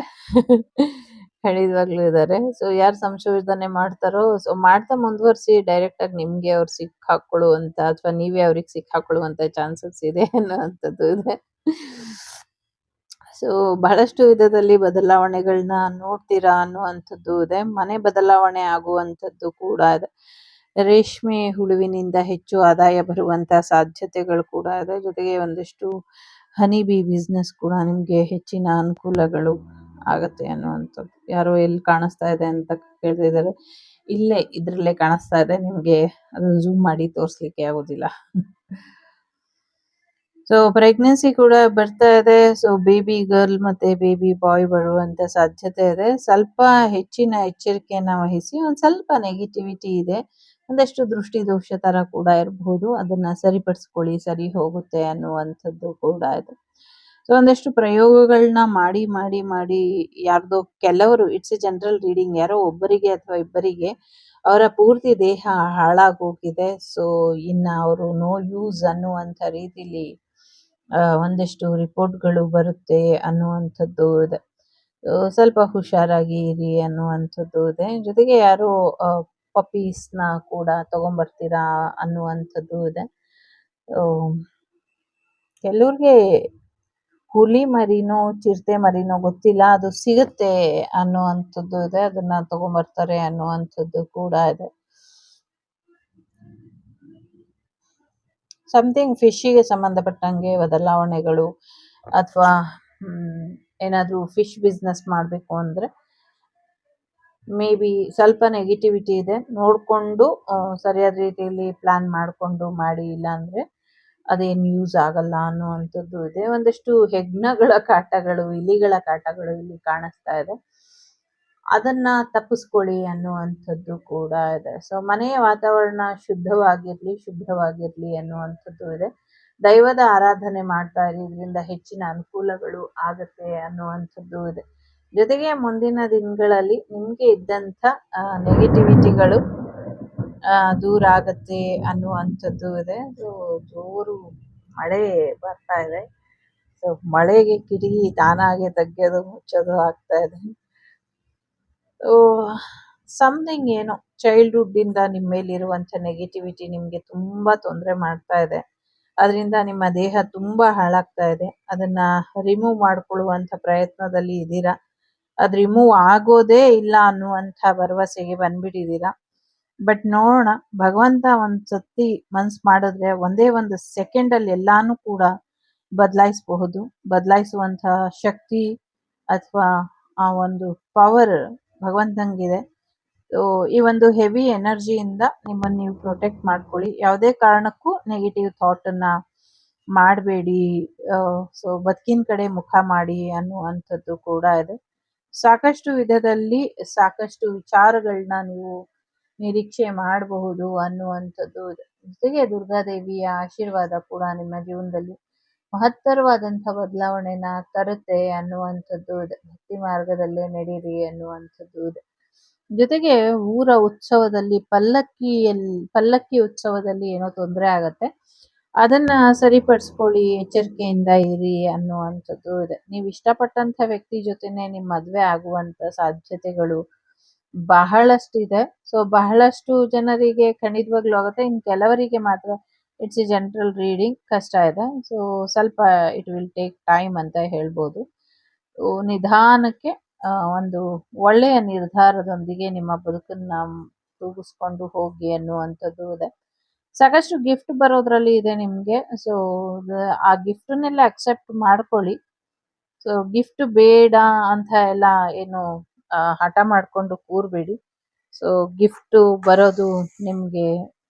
ಖಂಡಿತವಾಗ್ಲೂ ಇದ್ದಾರೆ. ಸೊ ಯಾರು ಸಂಶೋಧನೆ ಮಾಡ್ತಾರೋ ಸೊ ಮಾಡ್ತಾ ಮುಂದುವರ್ಸಿ, ಡೈರೆಕ್ಟ್ ಆಗಿ ನಿಮ್ಗೆ ಅವ್ರು ಸಿಕ್ಕಾಕೊಳ್ಳುವಂತ ಅಥವಾ ನೀವೇ ಅವ್ರಿಗೆ ಸಿಕ್ಕಾಕೊಳ್ಳುವಂತ ಚಾನ್ಸಸ್ ಇದೆ ಅನ್ನುವಂಥದ್ದು ಇದೆ. ಸೊ ಬಹಳಷ್ಟು ವಿಧದಲ್ಲಿ ಬದಲಾವಣೆಗಳನ್ನ ನೋಡ್ತೀರಾ ಅನ್ನುವಂಥದ್ದು ಇದೆ. ಮನೆ ಬದಲಾವಣೆ ಆಗುವಂಥದ್ದು ಕೂಡ ಇದೆ. ರೇಷ್ಮೆ ಹುಳುವಿನಿಂದ ಹೆಚ್ಚು ಆದಾಯ ಬರುವಂತ ಸಾಧ್ಯತೆಗಳು ಕೂಡ ಇದೆ. ಜೊತೆಗೆ ಒಂದಿಷ್ಟು ಹನಿ ಬಿ ಬಿಸ್ನೆಸ್ ಕೂಡ ನಿಮ್ಗೆ ಹೆಚ್ಚಿನ ಅನುಕೂಲಗಳು ಆಗತ್ತೆ ಅನ್ನುವಂಥದ್ದು. ಯಾರೋ ಎಲ್ಲಿ ಕಾಣಿಸ್ತಾ ಇದೆ ಅಂತ ಕೇಳ್ತಿದ್ದಾರೆ. ಇಲ್ಲೇ ಇದ್ರಲ್ಲೇ ಕಾಣಿಸ್ತಾ ಇದೆ. ನಿಮ್ಗೆ ಅದನ್ನ ಝೂಮ್ ಮಾಡಿ ತೋರ್ಸ್ಲಿಕ್ಕೆ ಆಗೋದಿಲ್ಲ. ಸೊ ಪ್ರೆಗ್ನೆನ್ಸಿ ಕೂಡ ಬರ್ತಾ ಇದೆ. ಸೊ ಬೇಬಿ ಗರ್ಲ್ ಮತ್ತೆ ಬೇಬಿ ಬಾಯ್ ಬರುವಂತ ಸಾಧ್ಯತೆ ಇದೆ. ಸ್ವಲ್ಪ ಹೆಚ್ಚಿನ ಎಚ್ಚರಿಕೆಯನ್ನ ವಹಿಸಿ. ಒಂದ್ ಸ್ವಲ್ಪ ನೆಗೆಟಿವಿಟಿ ಇದೆ. ಒಂದಷ್ಟು ದೃಷ್ಟಿ ದೋಷ ತರ ಕೂಡ ಇರಬಹುದು. ಅದನ್ನ ಸರಿಪಡಿಸ್ಕೊಳ್ಳಿ, ಸರಿ ಹೋಗುತ್ತೆ ಅನ್ನುವಂಥದ್ದು ಕೂಡ ಇದೆ. ಸೊ ಒಂದಷ್ಟು ಪ್ರಯೋಗಗಳನ್ನ ಮಾಡಿ ಮಾಡಿ ಮಾಡಿ ಯಾರ್ದೋ ಕೆಲವರು, ಇಟ್ಸ್ ಎ ಜನರಲ್ ರೀಡಿಂಗ್, ಯಾರೋ ಒಬ್ಬರಿಗೆ ಅಥವಾ ಇಬ್ಬರಿಗೆ ಅವರ ಪೂರ್ತಿ ದೇಹ ಹಾಳಾಗೋಗಿದೆ. ಸೊ ಇನ್ನ ಅವರು ನೋ ಯೂಸ್ ಅನ್ನುವಂಥ ರೀತಿಲಿ ಒಂದಿಷ್ಟು ರಿಪೋರ್ಟ್‌ಗಳು ಬರುತ್ತೆ ಅನ್ನುವಂಥದ್ದು ಇದೆ. ಸ್ವಲ್ಪ ಹುಷಾರಾಗಿ ಇರಿ ಅನ್ನುವಂಥದ್ದು ಇದೆ. ಜೊತೆಗೆ ಯಾರೋ ಪಪ್ಪೀಸ್‌ನ ಕೂಡ ತಗೊಂಬರ್ತೀರಾ ಅನ್ನುವಂಥದ್ದು ಇದೆ. ಕೆಲವ್ರಿಗೆ ಹುಲಿ ಮರಿನೋ, ಚಿರತೆ ಮರಿನೋ ಗೊತ್ತಿಲ್ಲ. ಅದು ಸಿಗುತ್ತೆ ಅನ್ನುವಂಥದ್ದು ಇದೆ. ಅದನ್ನ ತಗೊಂಬರ್ತಾರೆ ಅನ್ನುವಂಥದ್ದು ಕೂಡ ಇದೆ. ಸಮಥಿಂಗ್ ಫಿಶ್‌ಗೆ ಸಂಬಂಧಪಟ್ಟಂಗೆ ಬದಲಾವಣೆಗಳು ಅಥವಾ ಏನಾದ್ರೂ ಫಿಶ್ ಬಿಸ್ನೆಸ್ ಮಾಡ್ಬೇಕು ಅಂದ್ರೆ ಮೇ ಬಿ ಸ್ವಲ್ಪ ನೆಗೆಟಿವಿಟಿ ಇದೆ. ನೋಡ್ಕೊಂಡು ಸರಿಯಾದ ರೀತಿಯಲ್ಲಿ ಪ್ಲಾನ್ ಮಾಡ್ಕೊಂಡು ಮಾಡಿ, ಇಲ್ಲ ಅಂದ್ರೆ ಅದೇನು ಯೂಸ್ ಆಗಲ್ಲ ಅನ್ನುವಂಥದ್ದು ಇದೆ. ಒಂದಷ್ಟು ಹೆಗ್ಣಗಳ ಕಾಟಗಳು, ಇಲಿಗಳ ಕಾಟಗಳು ಇಲ್ಲಿ ಕಾಣಿಸ್ತಾ ಇದೆ. ಅದನ್ನ ತಪ್ಪಿಸ್ಕೊಳ್ಳಿ ಅನ್ನುವಂಥದ್ದು ಕೂಡ ಇದೆ. ಸೊ ಮನೆಯ ವಾತಾವರಣ ಶುಭ್ರವಾಗಿರ್ಲಿ ಅನ್ನುವಂಥದ್ದು ಇದೆ. ದೈವದ ಆರಾಧನೆ ಮಾಡ್ತಾ ಇರಿ. ಇದರಿಂದ ಹೆಚ್ಚಿನ ಅನುಕೂಲಗಳು ಆಗತ್ತೆ ಅನ್ನುವಂಥದ್ದು ಇದೆ. ಜೊತೆಗೆ ಮುಂದಿನ ದಿನಗಳಲ್ಲಿ ನಿಮ್ಗೆ ಇದ್ದಂಥ ನೆಗೆಟಿವಿಟಿಗಳು ದೂರ ಆಗತ್ತೆ ಅನ್ನುವಂಥದ್ದು ಇದೆ. ಸೊ ಜೋರು ಮಳೆ ಬರ್ತಾ ಇದೆ. ಸೊ ಮಳೆಗೆ ಕಿಟಕಿ ತಾನಾಗೆ ತೆಗ್ಯೋದು ಮುಚ್ಚೋದು ಆಗ್ತಾ ಇದೆ. ಸಮಥಿಂಗ್ ಏನೋ ಚೈಲ್ಡ್‌ಹುಡ್ ಇಂದ ನಿಮ್ಮ ಮೇಲಿರುವಂತ ನೆಗೆಟಿವಿಟಿ ನಿಮ್ಗೆ ತುಂಬಾ ತೊಂದರೆ ಮಾಡ್ತಾ ಇದೆ. ಅದರಿಂದ ನಿಮ್ಮ ದೇಹ ತುಂಬಾ ಹಾಳಾಗ್ತಾ ಇದೆ. ಅದನ್ನ ರಿಮೂವ್ ಮಾಡ್ಕೊಳ್ಳುವಂತ ಪ್ರಯತ್ನದಲ್ಲಿ ಇದ್ದೀರಾ. ಅದು ರಿಮೂವ್ ಆಗೋದೇ ಇಲ್ಲ ಅನ್ನುವಂಥ ಭರವಸೆಗೆ ಬಂದ್ಬಿಟ್ಟಿದ್ದೀರಾ. ಬಟ್ ನೋಡೋಣ, ಭಗವಂತ ಒಂದ್ ಸತಿ ಮನ್ಸ್ ಮಾಡಿದ್ರೆ ಒಂದೇ ಒಂದು ಸೆಕೆಂಡ್ ಅಲ್ಲಿ ಎಲ್ಲಾನು ಕೂಡ ಬದಲಾಯಿಸಬಹುದು. ಬದಲಾಯಿಸುವಂತಹ ಶಕ್ತಿ ಅಥವಾ ಆ ಒಂದು ಪವರ್ ಭಗವಂತಂಗಿದೆ. ಈ ಒಂದು ಹೆವಿ ಎನರ್ಜಿಯಿಂದ ನಿಮ್ಮನ್ನು ನೀವು ಪ್ರೊಟೆಕ್ಟ್ ಮಾಡ್ಕೊಳ್ಳಿ. ಯಾವುದೇ ಕಾರಣಕ್ಕೂ ನೆಗೆಟಿವ್ ಥಾಟ್ ಅನ್ನ ಮಾಡಬೇಡಿ, ಸೊ ಬದುಕಿನ ಕಡೆ ಮುಖ ಮಾಡಿ ಅನ್ನುವಂಥದ್ದು ಕೂಡ ಇದೆ. ಸಾಕಷ್ಟು ವಿಧದಲ್ಲಿ ಸಾಕಷ್ಟು ವಿಚಾರಗಳನ್ನ ನೀವು ನಿರೀಕ್ಷೆ ಮಾಡಬಹುದು ಅನ್ನುವಂಥದ್ದು ಇದೆ. ಜೊತೆಗೆ ದುರ್ಗಾದೇವಿಯ ಆಶೀರ್ವಾದ ಕೂಡ ನಿಮ್ಮ ಜೀವನದಲ್ಲಿ ಮಹತ್ತರವಾದಂಥ ಬದಲಾವಣೆನ ತರುತ್ತೆ ಅನ್ನುವಂಥದ್ದು ಇದೆ. ಭಕ್ತಿ ಮಾರ್ಗದಲ್ಲೇ ನಡೀರಿ ಅನ್ನುವಂಥದ್ದು ಇದೆ. ಜೊತೆಗೆ ಊರ ಉತ್ಸವದಲ್ಲಿ ಪಲ್ಲಕ್ಕಿ ಉತ್ಸವದಲ್ಲಿ ಏನೋ ತೊಂದರೆ ಆಗತ್ತೆ, ಅದನ್ನ ಸರಿಪಡಿಸ್ಕೊಳ್ಳಿ, ಎಚ್ಚರಿಕೆಯಿಂದ ಇರಿ ಅನ್ನುವಂಥದ್ದು ಇದೆ. ನೀವು ಇಷ್ಟಪಟ್ಟಂಥ ವ್ಯಕ್ತಿ ಜೊತೆನೆ ನಿಮ್ಮ ಮದುವೆ ಆಗುವಂತ ಸಾಧ್ಯತೆಗಳು ಬಹಳಷ್ಟಿದೆ. ಸೊ ಬಹಳಷ್ಟು ಜನರಿಗೆ ಖಂಡಿತವಾಗ್ಲೂ ಆಗುತ್ತೆ, ಇನ್ನು ಕೆಲವರಿಗೆ ಮಾತ್ರ ಇಟ್ಸ್ ಎ ಜನರಲ್ ರೀಡಿಂಗ್, ಕಷ್ಟ ಇದೆ. ಸೊ ಸ್ವಲ್ಪ ಇಟ್ ವಿಲ್ ಟೇಕ್ ಟೈಮ್ ಅಂತ ಹೇಳ್ಬೋದು. ನಿಧಾನಕ್ಕೆ ಒಂದು ಒಳ್ಳೆಯ ನಿರ್ಧಾರದೊಂದಿಗೆ ನಿಮ್ಮ ಬದುಕನ್ನ ತೂಗಿಸ್ಕೊಂಡು ಹೋಗಿ ಅನ್ನುವಂಥದ್ದು ಇದೆ. ಸಾಕಷ್ಟು ಗಿಫ್ಟ್ ಬರೋದ್ರಲ್ಲಿ ಇದೆ ನಿಮಗೆ. ಸೊ ಆ ಗಿಫ್ಟನ್ನೆಲ್ಲ ಅಕ್ಸೆಪ್ಟ್ ಮಾಡ್ಕೊಳ್ಳಿ. ಸೊ ಗಿಫ್ಟ್ ಬೇಡ ಅಂತ ಎಲ್ಲ ಏನು ಹಠ ಮಾಡ್ಕೊಂಡು ಕೂರ್ಬೇಡಿ. ಸೊ ಗಿಫ್ಟ್ ಬರೋದು ನಿಮ್ಗೆ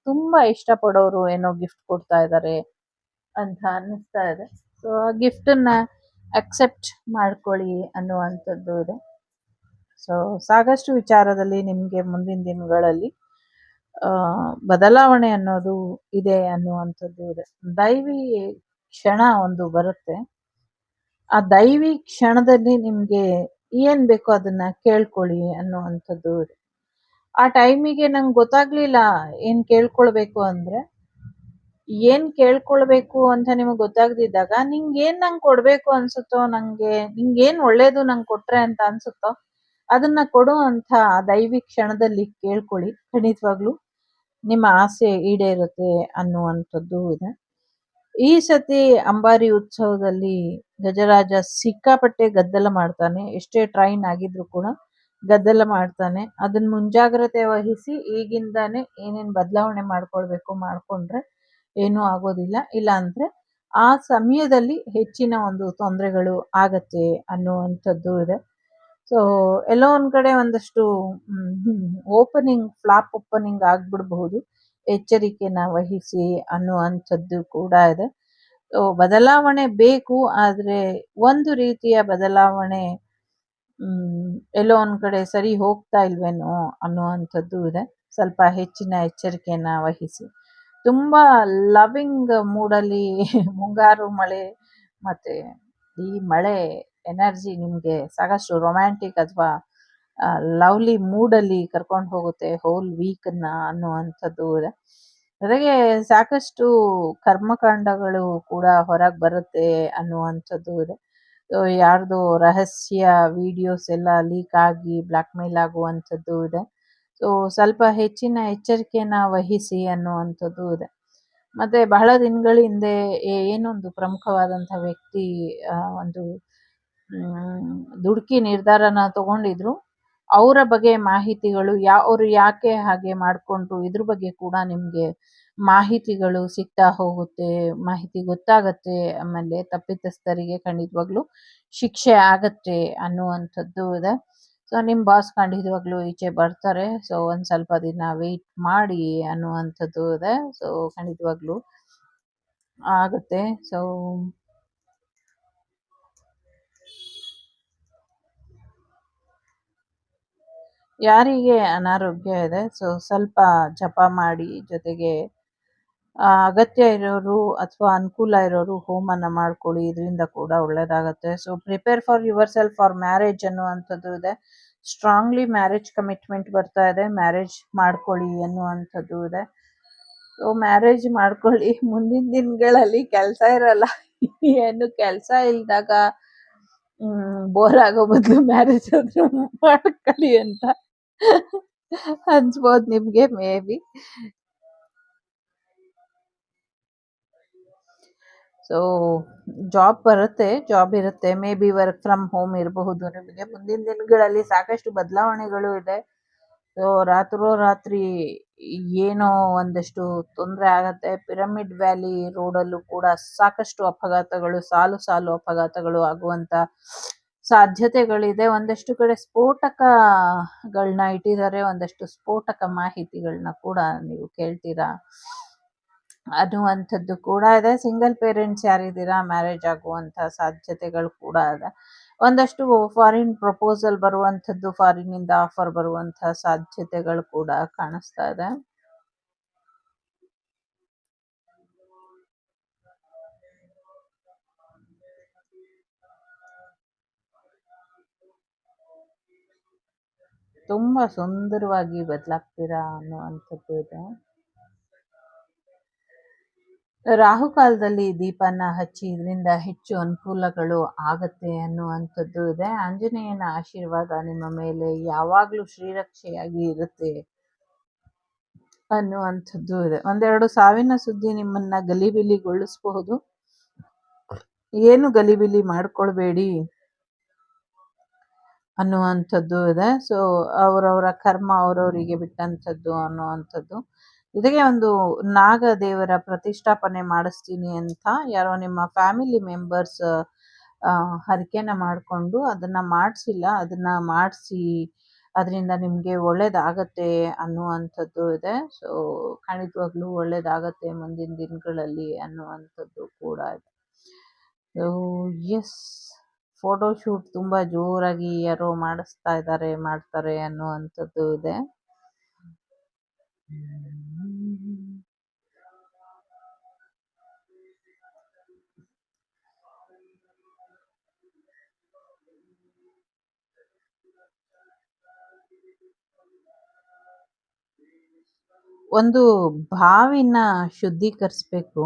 ತುಂಬಾ ಇಷ್ಟಪಡೋರು ಏನೋ ಗಿಫ್ಟ್ ಕೊಡ್ತಾ ಇದ್ದಾರೆ ಅಂತ ಅನ್ನಿಸ್ತಾ ಇದೆ. ಸೊ ಆ ಗಿಫ್ಟನ್ನ ಅಕ್ಸೆಪ್ಟ್ ಮಾಡ್ಕೊಳ್ಳಿ ಅನ್ನುವಂಥದ್ದು ಇದೆ. ಸೊ ಸಾಕಷ್ಟು ವಿಚಾರದಲ್ಲಿ ನಿಮಗೆ ಮುಂದಿನ ದಿನಗಳಲ್ಲಿ ಬದಲಾವಣೆ ಅನ್ನೋದು ಇದೆ ಅನ್ನುವಂಥದ್ದು ಇದೆ. ದೈವಿ ಕ್ಷಣ ಒಂದು ಬರುತ್ತೆ, ಆ ದೈವಿ ಕ್ಷಣದಲ್ಲಿ ನಿಮ್ಗೆ ಏನ್ ಬೇಕೋ ಅದನ್ನ ಕೇಳ್ಕೊಳ್ಳಿ ಅನ್ನುವಂಥದ್ದು ಇದೆ. ಆ ಟೈಮಿಗೆ ನಂಗೆ ಗೊತ್ತಾಗ್ಲಿಲ್ಲ ಏನ್ ಕೇಳ್ಕೊಳ್ಬೇಕು ಅಂದ್ರೆ, ಏನ್ ಕೇಳ್ಕೊಳ್ಬೇಕು ಅಂತ ನಿಮಗೆ ಗೊತ್ತಾಗದಿದ್ದಾಗ ನಿಂಗೇನ್ ನಂಗೆ ಕೊಡ್ಬೇಕು ಅನ್ಸುತ್ತೋ, ನಿಂಗೇನ್ ಒಳ್ಳೇದು ನಂಗೆ ಕೊಟ್ರೆ ಅಂತ ಅನ್ಸುತ್ತೋ ಅದನ್ನ ಕೊಡು ಅಂತ ದೈವಿ ಕ್ಷಣದಲ್ಲಿ ಕೇಳ್ಕೊಳ್ಳಿ. ಖಂಡಿತವಾಗ್ಲು ನಿಮ್ಮ ಆಸೆ ಈಡೇರುತ್ತೆ ಅನ್ನುವಂಥದ್ದು ಇದೆ. ಈ ಸತಿ ಅಂಬಾರಿ ಉತ್ಸವದಲ್ಲಿ ಗಜರಾಜ ಸಿಕ್ಕಾಪಟ್ಟೆ ಗದ್ದಲ ಮಾಡ್ತಾನೆ. ಎಷ್ಟೇ ಟ್ರೈನ್ ಆಗಿದ್ರು ಕೂಡ ಗದ್ದಲ ಮಾಡ್ತಾನೆ. ಅದನ್ನ ಮುಂಜಾಗ್ರತೆ ವಹಿಸಿ ಈಗಿಂದಾನೆ ಏನೇನ್ ಬದಲಾವಣೆ ಮಾಡ್ಕೊಳ್ಬೇಕು ಮಾಡ್ಕೊಂಡ್ರೆ ಏನೂ ಆಗೋದಿಲ್ಲ. ಇಲ್ಲ ಅಂದ್ರೆ ಆ ಸಮಯದಲ್ಲಿ ಹೆಚ್ಚಿನ ಒಂದು ತೊಂದರೆಗಳು ಆಗತ್ತೆ ಅನ್ನುವಂಥದ್ದು ಇದೆ. ಸೊ ಎಲ್ಲೋ ಒಂದ್ ಕಡೆ ಒಂದಷ್ಟು ಫ್ಲಾಪ್ ಓಪನಿಂಗ್ ಆಗ್ಬಿಡ್ಬಹುದು. ಎಚ್ಚರಿಕೆನ ವಹಿಸಿ ಅನ್ನುವಂಥದ್ದು ಕೂಡ ಇದೆ. ಬದಲಾವಣೆ ಬೇಕು, ಆದ್ರೆ ಒಂದು ರೀತಿಯ ಬದಲಾವಣೆ ಎಲ್ಲೋ ಒಂದ್ ಕಡೆ ಸರಿ ಹೋಗ್ತಾ ಇಲ್ವೇನೋ ಅನ್ನುವಂಥದ್ದು ಇದೆ. ಸ್ವಲ್ಪ ಹೆಚ್ಚಿನ ಎಚ್ಚರಿಕೆಯನ್ನ ವಹಿಸಿ. ತುಂಬಾ ಲವಿಂಗ್ ಮೂಡಲ್ಲಿ ಮುಂಗಾರು ಮಳೆ ಮತ್ತೆ ಈ ಮಳೆ ಎನರ್ಜಿ ನಿಮ್ಗೆ ಸಾಕಷ್ಟು ರೊಮ್ಯಾಂಟಿಕ್ ಅಥವಾ ಲವ್ಲಿ ಮೂಡಲ್ಲಿ ಕರ್ಕೊಂಡು ಹೋಗುತ್ತೆ ಹೋಲ್ ವೀಕನ್ನ ಅನ್ನುವಂಥದ್ದು ಇದೆ. ಜೊತೆಗೆ ಸಾಕಷ್ಟು ಕರ್ಮಕಾಂಡಗಳು ಕೂಡ ಹೊರಗೆ ಬರುತ್ತೆ ಅನ್ನುವಂಥದ್ದು ಇದೆ. ಯಾರ್ದೋ ರಹಸ್ಯ ವಿಡಿಯೋಸ್ ಎಲ್ಲ ಲೀಕ್ ಆಗಿ ಬ್ಲಾಕ್ ಮೇಲ್ ಆಗುವಂಥದ್ದು ಇದೆ. ಸೊ ಸ್ವಲ್ಪ ಹೆಚ್ಚಿನ ಎಚ್ಚರಿಕೆಯನ್ನ ವಹಿಸಿ ಅನ್ನುವಂಥದ್ದು ಇದೆ. ಮತ್ತೆ ಬಹಳ ದಿನಗಳ ಹಿಂದೆ ಏನೊಂದು ಪ್ರಮುಖವಾದಂಥ ವ್ಯಕ್ತಿ ಒಂದು ದುಡುಕಿ ನಿರ್ಧಾರನ ತಗೊಂಡಿದ್ರು. ಅವರ ಬಗ್ಗೆ ಮಾಹಿತಿಗಳು ಅವರು ಯಾಕೆ ಹಾಗೆ ಮಾಡ್ಕೊಂಡ್ರು ಇದ್ರ ಬಗ್ಗೆ ಕೂಡ ನಿಮ್ಗೆ ಮಾಹಿತಿಗಳು ಸಿಗ್ತಾ ಹೋಗುತ್ತೆ, ಮಾಹಿತಿ ಗೊತ್ತಾಗತ್ತೆ. ಆಮೇಲೆ ತಪ್ಪಿತಸ್ಥರಿಗೆ ಖಂಡಿತವಾಗ್ಲು ಶಿಕ್ಷೆ ಆಗತ್ತೆ ಅನ್ನುವಂಥದ್ದು ಇದೆ. ಸೊ ನಿಮ್ ಬಾಸ್ ಖಂಡಿತವಾಗ್ಲು ಈಚೆ ಬರ್ತಾರೆ. ಸೊ ಒಂದ್ ಸ್ವಲ್ಪ ದಿನ ವೇಟ್ ಮಾಡಿ ಅನ್ನುವಂಥದ್ದು ಇದೆ. ಸೊ ಖಂಡಿತವಾಗ್ಲು ಆಗುತ್ತೆ. ಸೊ ಯಾರಿಗೆ ಅನಾರೋಗ್ಯ ಇದೆ, ಸೊ ಸ್ವಲ್ಪ ಜಪ ಮಾಡಿ, ಜೊತೆಗೆ ಅಗತ್ಯ ಇರೋರು ಅಥವಾ ಅನುಕೂಲ ಇರೋರು ಹೋಮನ ಮಾಡ್ಕೊಳ್ಳಿ, ಇದರಿಂದ ಕೂಡ ಒಳ್ಳೇದಾಗತ್ತೆ. So prepare for yourself for marriage ಅನ್ನುವಂಥದ್ದು ಇದೆ. ಸ್ಟ್ರಾಂಗ್ಲಿ ಮ್ಯಾರೇಜ್ ಕಮಿಟ್ಮೆಂಟ್ ಬರ್ತಾ ಇದೆ, ಮ್ಯಾರೇಜ್ ಮಾಡ್ಕೊಳ್ಳಿ ಅನ್ನುವಂಥದ್ದು ಇದೆ. ಸೊ ಮ್ಯಾರೇಜ್ ಮಾಡ್ಕೊಳ್ಳಿ, ಮುಂದಿನ ದಿನಗಳಲ್ಲಿ ಕೆಲಸ ಇರಲ್ಲ. ಏನು ಕೆಲಸ ಇಲ್ದಾಗ ಬೋರ್ ಆಗೋ ಬದಲು ಮ್ಯಾರೇಜ್ ಆದ್ರೂ ಮಾಡ್ಕೊಳ್ಳಿ ಅಂತ ಅನ್ಸ್ಬೋದು ನಿಮ್ಗೆ ಮೇ ಬಿ. ಸೊ ಜಾಬ್ ಬರುತ್ತೆ, ಜಾಬ್ ಇರುತ್ತೆ, may be work from home ಇರಬಹುದು ನಿಮಗೆ. ಮುಂದಿನ ದಿನಗಳಲ್ಲಿ ಸಾಕಷ್ಟು ಬದಲಾವಣೆಗಳು ಇದೆ. ಸೊ ರಾತ್ರೋರಾತ್ರಿ ಏನೋ ಒಂದಷ್ಟು ತೊಂದರೆ ಆಗತ್ತೆ. ಪಿರಮಿಡ್ ವ್ಯಾಲಿ ರೋಡಲ್ಲೂ ಕೂಡ ಸಾಕಷ್ಟು ಅಪಘಾತಗಳು, ಸಾಲು ಸಾಲು ಅಪಘಾತಗಳು ಆಗುವಂತ ಸಾಧ್ಯತೆಗಳಿದೆ. ಒಂದಷ್ಟು ಕಡೆ ಸ್ಫೋಟಕಗಳನ್ನ ಇಟ್ಟಿದ್ದಾರೆ, ಒಂದಷ್ಟು ಸ್ಫೋಟಕ ಮಾಹಿತಿಗಳನ್ನ ಕೂಡ ನೀವು ಕೇಳ್ತೀರಾ. ಅನ್ನುವಂಥದ್ದು ಕೂಡ ಇದೆ. ಸಿಂಗಲ್ ಪೇರೆಂಟ್ಸ್ ಯಾರಿದ್ದೀರಾ ಮ್ಯಾರೇಜ್ ಆಗುವಂಥ ಸಾಧ್ಯತೆಗಳು ಕೂಡ ಇದೆ. ಒಂದಷ್ಟು ಫಾರಿನ್ ಪ್ರಪೋಸಲ್ ಬರುವಂಥದ್ದು, ಫಾರಿನ್ನಿಂದ ಆಫರ್ ಬರುವಂಥ ಸಾಧ್ಯತೆಗಳು ಕೂಡ ಕಾಣಿಸ್ತಾ ಇದೆ. ತುಂಬಾ ಸುಂದರವಾಗಿ ಬದಲಾಗ್ತೀರಾ ಅನ್ನುವಂಥದ್ದು ಇದೆ. ರಾಹುಕಾಲದಲ್ಲಿ ದೀಪನ ಹಚ್ಚಿ ಇದರಿಂದ ಹೆಚ್ಚು ಅನುಕೂಲಗಳು ಆಗತ್ತೆ ಅನ್ನುವಂಥದ್ದು ಇದೆ. ಆಂಜನೇಯನ ಆಶೀರ್ವಾದ ನಿಮ್ಮ ಮೇಲೆ ಯಾವಾಗಲೂ ಶ್ರೀರಕ್ಷೆಯಾಗಿ ಇರುತ್ತೆ ಅನ್ನುವಂಥದ್ದು ಇದೆ. ಒಂದೆರಡು ಸಾವಿನ ಸುದ್ದಿ ನಿಮ್ಮನ್ನ ಗಲಿಬಿಲಿಗೊಳಿಸಬಹುದು. ಏನು ಗಲಿಬಿಲಿ ಮಾಡ್ಕೊಳ್ಬೇಡಿ ಅನ್ನುವಂಥದ್ದು ಇದೆ. ಸೊ ಅವರವರ ಕರ್ಮ ಅವರವರಿಗೆ ಬಿಟ್ಟಂಥದ್ದು ಅನ್ನುವಂಥದ್ದು. ಜೊತೆಗೆ ಒಂದು ನಾಗ ದೇವರ ಪ್ರತಿಷ್ಠಾಪನೆ ಮಾಡಿಸ್ತೀನಿ ಅಂತ ಯಾರೋ ನಿಮ್ಮ ಫ್ಯಾಮಿಲಿ ಮೆಂಬರ್ಸ್ ಹರಕೆನ ಮಾಡಿಕೊಂಡು ಅದನ್ನ ಮಾಡಿಸಿಲ್ಲ, ಅದನ್ನ ಮಾಡಿಸಿ ಅದರಿಂದ ನಿಮಗೆ ಒಳ್ಳೇದಾಗತ್ತೆ ಅನ್ನುವಂಥದ್ದು ಇದೆ. ಸೊ ಖಂಡಿತವಾಗ್ಲೂ ಒಳ್ಳೇದಾಗತ್ತೆ ಮುಂದಿನ ದಿನಗಳಲ್ಲಿ ಅನ್ನುವಂಥದ್ದು ಕೂಡ ಇದೆ. ಸೊ ಎಸ್, ಫೋಟೋ ಶೂಟ್ ತುಂಬ ಜೋರಾಗಿ ಯಾರೋ ಮಾಡಿಸ್ತಾ ಇದ್ದಾರೆ, ಮಾಡ್ತಾರೆ ಅನ್ನುವಂಥದ್ದು ಇದೆ. ಒಂದು ಬಾವಿನ ಶುದ್ಧೀಕರಿಸ್ಬೇಕು.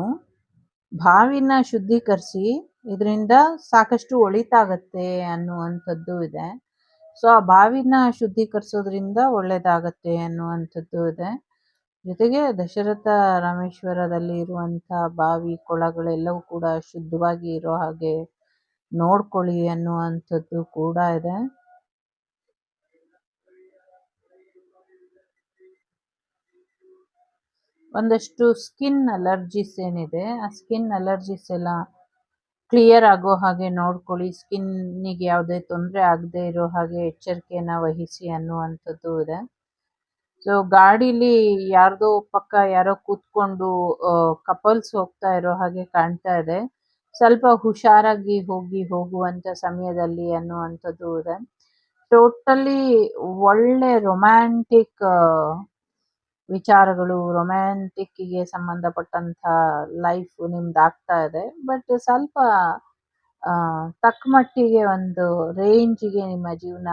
ಬಾವಿನ ಶುದ್ಧೀಕರಿಸಿ ಇದರಿಂದ ಸಾಕಷ್ಟು ಒಳಿತಾಗತ್ತೆ ಅನ್ನುವಂಥದ್ದು ಇದೆ. ಸೊ ಆ ಬಾವಿನ ಶುದ್ಧೀಕರಿಸೋದ್ರಿಂದ ಒಳ್ಳೇದಾಗತ್ತೆ ಅನ್ನುವಂಥದ್ದು ಇದೆ. ಜೊತೆಗೆ ದಶರಥ ರಾಮೇಶ್ವರದಲ್ಲಿ ಇರುವಂಥ ಬಾವಿ ಕೊಳಗಳೆಲ್ಲವೂ ಕೂಡ ಶುದ್ಧವಾಗಿ ಇರೋ ಹಾಗೆ ನೋಡ್ಕೊಳ್ಳಿ ಅನ್ನುವಂಥದ್ದು ಕೂಡ ಇದೆ. ಒಂದಷ್ಟು ಸ್ಕಿನ್ ಅಲರ್ಜೀಸ್ ಏನಿದೆ, ಆ ಸ್ಕಿನ್ ಅಲರ್ಜೀಸ್ ಎಲ್ಲ ಕ್ಲಿಯರ್ ಆಗೋ ಹಾಗೆ ನೋಡ್ಕೊಳ್ಳಿ. ಸ್ಕಿನ್ನಿಗೆ ಯಾವುದೇ ತೊಂದರೆ ಆಗದೆ ಇರೋ ಹಾಗೆ ಎಚ್ಚರಿಕೆಯನ್ನು ವಹಿಸಿ ಅನ್ನುವಂಥದ್ದು ಇದೆ. ಸೊ ಗಾಡೀಲಿ ಯಾರ್ದೋ ಪಕ್ಕ ಯಾರೋ ಕೂತ್ಕೊಂಡು ಕಪಲ್ಸ್ ಹೋಗ್ತಾ ಇರೋ ಹಾಗೆ ಕಾಣ್ತಾ ಇದೆ. ಸ್ವಲ್ಪ ಹುಷಾರಾಗಿ ಹೋಗುವಂಥ ಸಮಯದಲ್ಲಿ ಅನ್ನುವಂಥದ್ದು ಇದೆ. ಟೋಟಲಿ ಒಳ್ಳೆ ರೊಮ್ಯಾಂಟಿಕ್ ವಿಚಾರಗಳು, ರೊಮ್ಯಾಂಟಿಕ್ಕಿಗೆ ಸಂಬಂಧಪಟ್ಟಂಥ ಲೈಫ್ ನಿಮ್ದಾಗ್ತಾ ಇದೆ. ಬಟ್ ಸ್ವಲ್ಪ ತಕ್ಕ ಮಟ್ಟಿಗೆ ಒಂದು ರೇಂಜಿಗೆ ನಿಮ್ಮ ಜೀವನ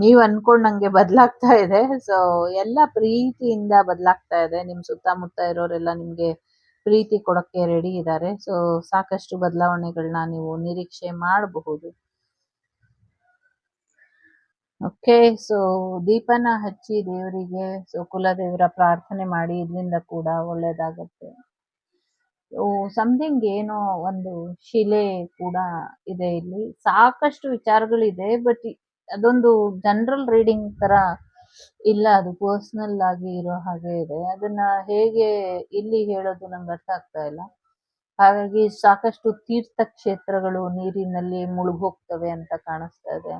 ನೀವು ಅನ್ಕೊಂಡಂಗೆ ಬದಲಾಗ್ತಾ ಇದೆ. ಸೊ ಎಲ್ಲ ಪ್ರೀತಿಯಿಂದ ಬದಲಾಗ್ತಾ ಇದೆ. ನಿಮ್ಮ ಸುತ್ತಮುತ್ತ ಇರೋರೆಲ್ಲ ನಿಮಗೆ ಪ್ರೀತಿ ಕೊಡೋಕ್ಕೆ ರೆಡಿ ಇದ್ದಾರೆ. ಸೊ ಸಾಕಷ್ಟು ಬದಲಾವಣೆಗಳನ್ನ ನೀವು ನಿರೀಕ್ಷೆ ಮಾಡಬಹುದು. ಓಕೆ, ಸೊ ದೀಪನ ಹಚ್ಚಿ ದೇವರಿಗೆ, ಸೊ ಕುಲದೇವರ ಪ್ರಾರ್ಥನೆ ಮಾಡಿ, ಇದರಿಂದ ಕೂಡ ಒಳ್ಳೇದಾಗತ್ತೆ. ಸಮಥಿಂಗ್ ಏನೋ ಒಂದು ಶಿಲೆ ಕೂಡ ಇದೆ ಇಲ್ಲಿ. ಸಾಕಷ್ಟು ವಿಚಾರಗಳಿದೆ, ಬಟ್ ಅದೊಂದು ಜನರಲ್ ರೀಡಿಂಗ್ ತರ ಇಲ್ಲ, ಅದು ಪರ್ಸನಲ್ ಆಗಿ ಇರೋ ಹಾಗೆ ಇದೆ. ಅದನ್ನ ಹೇಗೆ ಇಲ್ಲಿ ಹೇಳೋದು ನಂಗೆ ಅರ್ಥ ಆಗ್ತಾ ಇಲ್ಲ. ಹಾಗಾಗಿ ಸಾಕಷ್ಟು ತೀರ್ಥ ಕ್ಷೇತ್ರಗಳು ನೀರಿನಲ್ಲಿ ಮುಳುಗೋಗ್ತವೆ ಅಂತ ಕಾಣಿಸ್ತಾ ಇದೆ.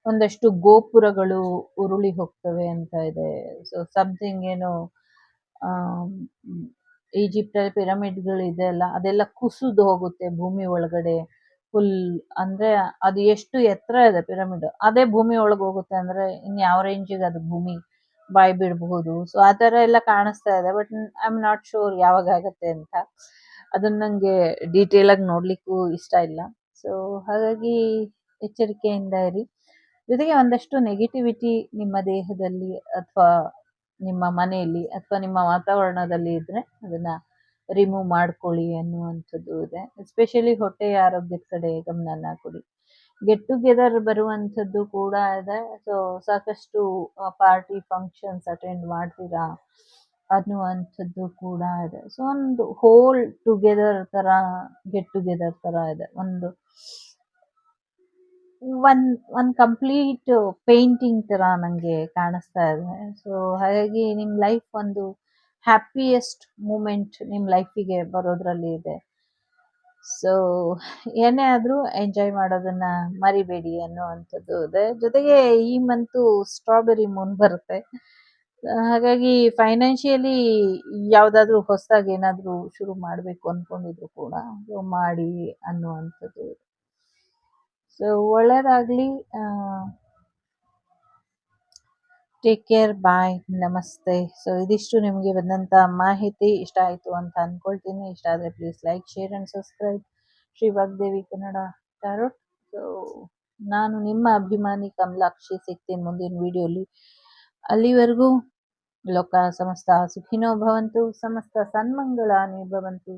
ಒಂದಷ್ಟು ಗೋಪುರಗಳು ಉರುಳಿ ಹೋಗ್ತವೆ ಅಂತ ಇದೆ. ಸೊ ಸಮಥಿಂಗ್ ಏನೋ ಈಜಿಪ್ಟಲ್ಲಿ ಪಿರಮಿಡ್ಗಳು ಇದೆ ಅಲ್ಲ, ಅದೆಲ್ಲ ಕುಸಿದು ಹೋಗುತ್ತೆ ಭೂಮಿ ಒಳಗಡೆ. ಫುಲ್ ಅಂದ್ರೆ ಅದು ಎಷ್ಟು ಎತ್ತರ ಇದೆ ಪಿರಮಿಡ್, ಅದೇ ಭೂಮಿ ಒಳಗೆ ಹೋಗುತ್ತೆ ಅಂದ್ರೆ ಇನ್ ಯಾವ ರೇಂಜಿಗೆ ಅದು ಭೂಮಿ ಬಾಯಿ ಬಿಡಬಹುದು. ಸೊ ಆ ತರ ಎಲ್ಲ ಕಾಣಿಸ್ತಾ ಇದೆ. But I am not sure ಯಾವಾಗ ಆಗತ್ತೆ ಅಂತ. ಅದನ್ನ ನಂಗೆ ಡೀಟೇಲ್ ಆಗಿ ನೋಡ್ಲಿಕ್ಕೂ ಇಷ್ಟ ಇಲ್ಲ. ಸೊ ಹಾಗಾಗಿ ಎಚ್ಚರಿಕೆಯಿಂದ ಇರಿ. ಜೊತೆಗೆ ಒಂದಷ್ಟು ನೆಗೆಟಿವಿಟಿ ನಿಮ್ಮ ದೇಹದಲ್ಲಿ ಅಥವಾ ನಿಮ್ಮ ಮನೆಯಲ್ಲಿ ಅಥವಾ ನಿಮ್ಮ ವಾತಾವರಣದಲ್ಲಿ ಇದ್ರೆ ಅದನ್ನ ರಿಮೂವ್ ಮಾಡ್ಕೊಳ್ಳಿ ಅನ್ನುವಂಥದ್ದು ಇದೆ. ಎಸ್ಪೆಷಲಿ ಹೊಟ್ಟೆಯ ಆರೋಗ್ಯದ ಕಡೆ ಗಮನನ ಕೊಡಿ. ಗೆಟ್ ಟುಗೆದರ್ ಬರುವಂಥದ್ದು ಕೂಡ ಇದೆ. ಸೊ ಸಾಕಷ್ಟು ಪಾರ್ಟಿ ಫಂಕ್ಷನ್ಸ್ ಅಟೆಂಡ್ ಮಾಡ್ತೀರಾ ಅನ್ನುವಂಥದ್ದು ಕೂಡ ಇದೆ. ಸೊ ಒಂದು ಹೋಲ್ ಟುಗೆದರ್ ತರ, ಗೆಟ್ ಟುಗೆದರ್ ತರ ಇದೆ. ಒಂದ್ ಕಂಪ್ಲೀಟ್ ಪೇಂಟಿಂಗ್ ತರ ನಂಗೆ ಕಾಣಿಸ್ತಾ ಇದೆ. ಸೊ ಹಾಗಾಗಿ ನಿಮ್ ಲೈಫ್ ಒಂದು ಹ್ಯಾಪಿಯೆಸ್ಟ್ ಮೂಮೆಂಟ್ ನಿಮ್ ಲೈಫಿಗೆ ಬರೋದ್ರಲ್ಲಿ ಇದೆ. ಸೊ ಏನೇ ಆದ್ರೂ ಎಂಜಾಯ್ ಮಾಡೋದನ್ನ ಮರಿಬೇಡಿ ಅನ್ನುವಂಥದ್ದು ಇದೆ. ಜೊತೆಗೆ ಈ ಮಂತು ಸ್ಟ್ರಾಬೆರಿ ಮೂನ್ ಬರುತ್ತೆ. ಹಾಗಾಗಿ ಫೈನಾನ್ಷಿಯಲಿ ಯಾವುದಾದ್ರೂ ಹೊಸದಾಗಿ ಏನಾದರೂ ಶುರು ಮಾಡಬೇಕು ಅಂದ್ಕೊಂಡಿದ್ರು ಕೂಡ ಮಾಡಿ ಅನ್ನುವಂಥದ್ದು. ಸೊ ಒಳ್ಳೆಯದಾಗಲಿ. ಟೇಕ್ ಕೇರ್, ಬಾಯ್, ನಮಸ್ತೆ. ಸೊ ಇದಿಷ್ಟು ನಿಮಗೆ ಬಂದಂಥ ಮಾಹಿತಿ ಇಷ್ಟ ಆಯಿತು ಅಂತ ಅಂದ್ಕೊಳ್ತೀನಿ. ಇಷ್ಟ ಆದರೆ please like, share and subscribe Shri Vagdevi Kannada tarot. So ನಾನು ನಿಮ್ಮ ಅಭಿಮಾನಿ ಕಮಲಾಕ್ಷಿ, ಸಿಗ್ತೀನಿ ಮುಂದಿನ ವಿಡಿಯೋಲಿ. ಅಲ್ಲಿವರೆಗೂ ಲೋಕ ಸಮಸ್ತ ಸುಖಿನೋ ಭವಂತು, ಸಮಸ್ತ ಸನ್ಮಂಗಳಾನಿ ಭವಂತು,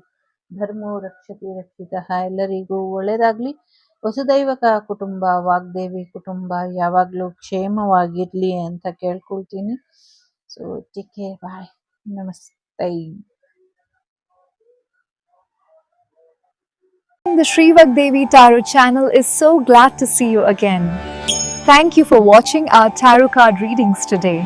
ಧರ್ಮೋ ರಕ್ಷತಿ ರಕ್ಷಿತಃ. ಎಲ್ಲರಿಗೂ ಒಳ್ಳೆಯದಾಗಲಿ. ವಸುದೈವಕ ಕುಟುಂಬ, ವಾಗ್ದೇವಿ ಕುಟುಂಬ ಯಾವಾಗಲೂ ಕ್ಷೇಮವಾಗಿರಲಿ ಅಂತ ಕೇಳ್ಕೊಳ್ತೀನಿ. ಸೊ ಟೇಕ್ ಕೇರ್, ಬಾಯ್, ನಮಸ್ತೆ. The Sri Vagdevi Tarot channel is so glad to see you again. Thank you for watching our tarot card readings today.